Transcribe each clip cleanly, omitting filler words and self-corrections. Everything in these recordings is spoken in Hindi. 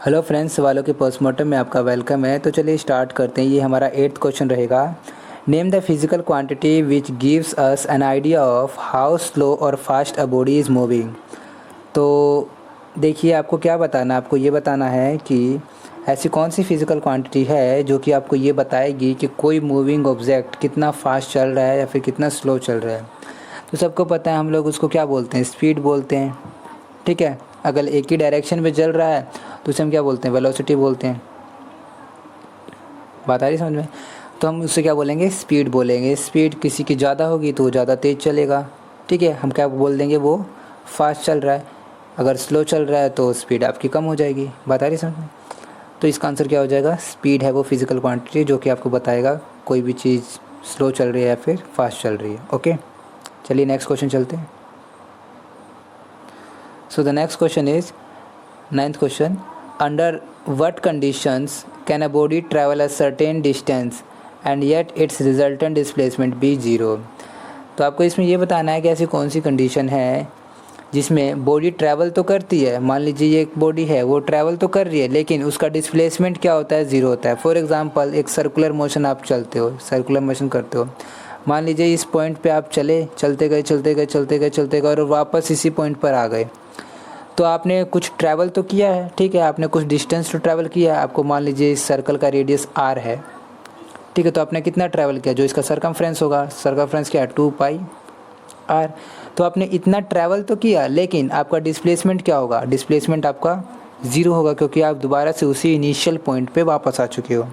हेलो फ्रेंड्स, सवालों के पोस्टमार्टम में आपका वेलकम है। तो चलिए स्टार्ट करते हैं। ये हमारा 8th क्वेश्चन रहेगा। Name the physical quantity which gives us an idea of how slow or fast a body is moving. तो देखिए, आपको क्या बताना है, आपको ये बताना है कि ऐसी कौन सी फिज़िकल क्वांटिटी है जो कि आपको ये बताएगी कि कोई मूविंग ऑब्जेक्ट कितना फास्ट चल रहा है या फिर कितना स्लो चल रहा है। तो सबको पता है, हम लोग उसको क्या बोलते हैं, स्पीड बोलते हैं। ठीक है, अगर एक ही डायरेक्शन में चल रहा है तो उसे हम क्या बोलते हैं, वेलोसिटी बोलते हैं। बात आ रही समझ में? तो हम उससे क्या बोलेंगे, स्पीड बोलेंगे। स्पीड किसी की ज़्यादा होगी तो वो ज़्यादा तेज़ चलेगा। ठीक है, हम क्या बोल देंगे, वो फास्ट चल रहा है। अगर स्लो चल रहा है तो स्पीड आपकी कम हो जाएगी। बात आ रही समझ में? तो इसका आंसर क्या हो जाएगा, स्पीड है वो फिज़िकल क्वांटिटी जो कि आपको बताएगा कोई भी चीज़ स्लो चल रही है या फिर फास्ट चल रही है। ओके, चलिए नेक्स्ट क्वेश्चन चलते हैं। So the next question is 9th question. Under what conditions can a body travel a certain distance and yet its resultant displacement be zero। तो आपको इसमें ये बताना है कि ऐसी कौन सी कंडीशन है जिसमें बॉडी ट्रैवल तो करती है। मान लीजिए ये एक बॉडी है, वो ट्रैवल तो कर रही है लेकिन उसका डिस्प्लेसमेंट क्या होता है, ज़ीरो होता है। फॉर एग्जांपल, एक सर्कुलर मोशन आप चलते हो, सर्कुलर मोशन करते हो। मान लीजिए इस पॉइंट पे आप चलते गए और वापस इसी पॉइंट पर आ गए। तो आपने कुछ ट्रैवल तो किया है, ठीक है, आपने कुछ डिस्टेंस तो ट्रैवल किया है। आपको मान लीजिए इस सर्कल का रेडियस r है, ठीक है। तो आपने कितना ट्रैवल किया, जो इसका सरकमफ्रेंस होगा, सरकमफ्रेंस क्या है, 2πr। तो आपने इतना ट्रैवल तो किया लेकिन आपका डिस्प्लेसमेंट क्या होगा, डिस्प्लेसमेंट आपका ज़ीरो होगा क्योंकि आप दोबारा से उसी इनिशियल पॉइंट पे वापस आ चुके हो।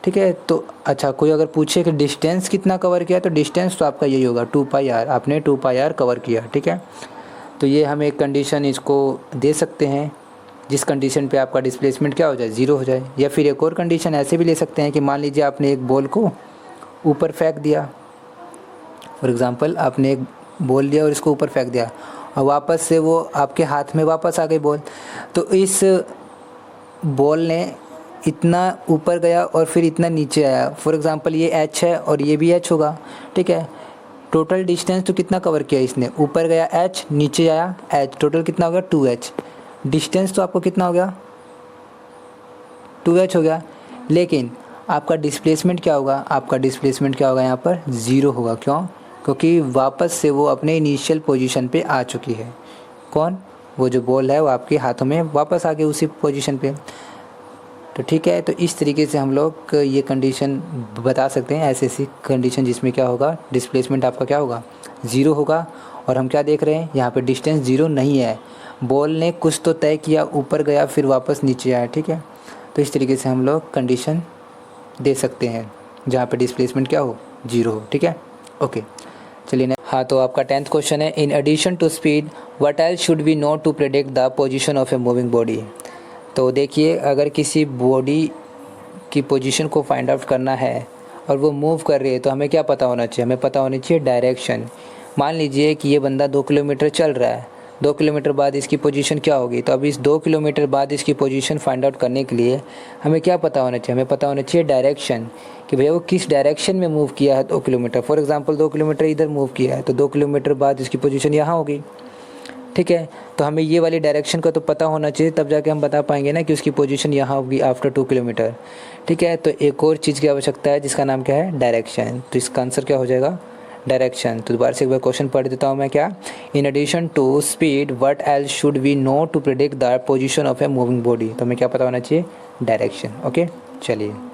ठीक है, तो अच्छा, कोई अगर पूछे कि डिस्टेंस कितना कवर किया तो डिस्टेंस तो आपका यही होगा, 2πr। आपने 2πr कवर किया। ठीक है, तो ये हम एक कंडीशन इसको दे सकते हैं जिस कंडीशन पे आपका डिस्प्लेसमेंट क्या हो जाए, ज़ीरो हो जाए। या फिर एक और कंडीशन ऐसे भी ले सकते हैं कि मान लीजिए आपने एक बॉल को ऊपर फेंक दिया। फॉर एग्ज़ाम्पल, आपने एक बॉल लिया और इसको ऊपर फेंक दिया और वापस से वो आपके हाथ में वापस आ गई बॉल। तो इस बॉल ने इतना ऊपर गया और फिर इतना नीचे आया। फॉर एग्ज़ाम्पल, ये h है और ये भी h होगा। ठीक है, टोटल डिस्टेंस तो कितना कवर किया इसने, ऊपर गया h, नीचे आया h, टोटल कितना हो गया, 2h। डिस्टेंस तो आपको कितना हो गया, 2h हो गया। लेकिन आपका डिस्प्लेसमेंट क्या होगा, आपका डिस्प्लेसमेंट क्या होगा, यहाँ पर ज़ीरो होगा। क्यों? क्योंकि वापस से वो अपने इनिशियल पोजीशन पे आ चुकी है। कौन? वो जो बॉल है वो आपके हाथों में वापस आ गई उसी पोजीशन पे। तो ठीक है, तो इस तरीके से हम लोग ये कंडीशन बता सकते हैं, ऐसी कंडीशन जिसमें क्या होगा, डिस्प्लेसमेंट आपका क्या होगा, ज़ीरो होगा। और हम क्या देख रहे हैं, यहाँ पे डिस्टेंस ज़ीरो नहीं है, बॉल ने कुछ तो तय किया, ऊपर गया फिर वापस नीचे आया। ठीक है, तो इस तरीके से हम लोग कंडीशन दे सकते हैं जहाँ पे डिस्प्लेसमेंट क्या हो, ज़ीरो हो। ठीक है, ओके, चलिए। हाँ, तो आपका 10th क्वेश्चन है, in addition to speed what else should we know to predict the position of a moving body. तो देखिए, अगर किसी बॉडी की पोजीशन को फाइंड आउट करना है और वो मूव कर रही है तो हमें क्या पता होना चाहिए, हमें पता होनी चाहिए डायरेक्शन। मान लीजिए कि ये बंदा 2 किलोमीटर चल रहा है, 2 किलोमीटर बाद इसकी पोजीशन क्या होगी। तो अब इस 2 किलोमीटर बाद इसकी पोजीशन फाइंड आउट करने के लिए हमें क्या पता होना चाहिए, हमें पता होना चाहिए डायरेक्शन, कि भैया वो किस डायरेक्शन में मूव किया है 2 किलोमीटर। फॉर एग्जाम्पल, 2 किलोमीटर इधर मूव किया है तो 2 किलोमीटर बाद इसकी पोजीशन यहाँ होगी। ठीक है, तो हमें ये वाली डायरेक्शन का तो पता होना चाहिए, तब जाके हम बता पाएंगे ना कि उसकी पोजीशन यहाँ होगी आफ्टर 2 किलोमीटर। ठीक है, तो एक और चीज़ की आवश्यकता है जिसका नाम क्या है, डायरेक्शन। तो इसका आंसर क्या हो जाएगा, डायरेक्शन। तो दोबारा से एक बार क्वेश्चन पढ़ देता हूँ मैं, क्या, in addition to speed what else should we know to predict the position of a moving body. तो हमें क्या पता होना चाहिए, डायरेक्शन। ओके, चलिए।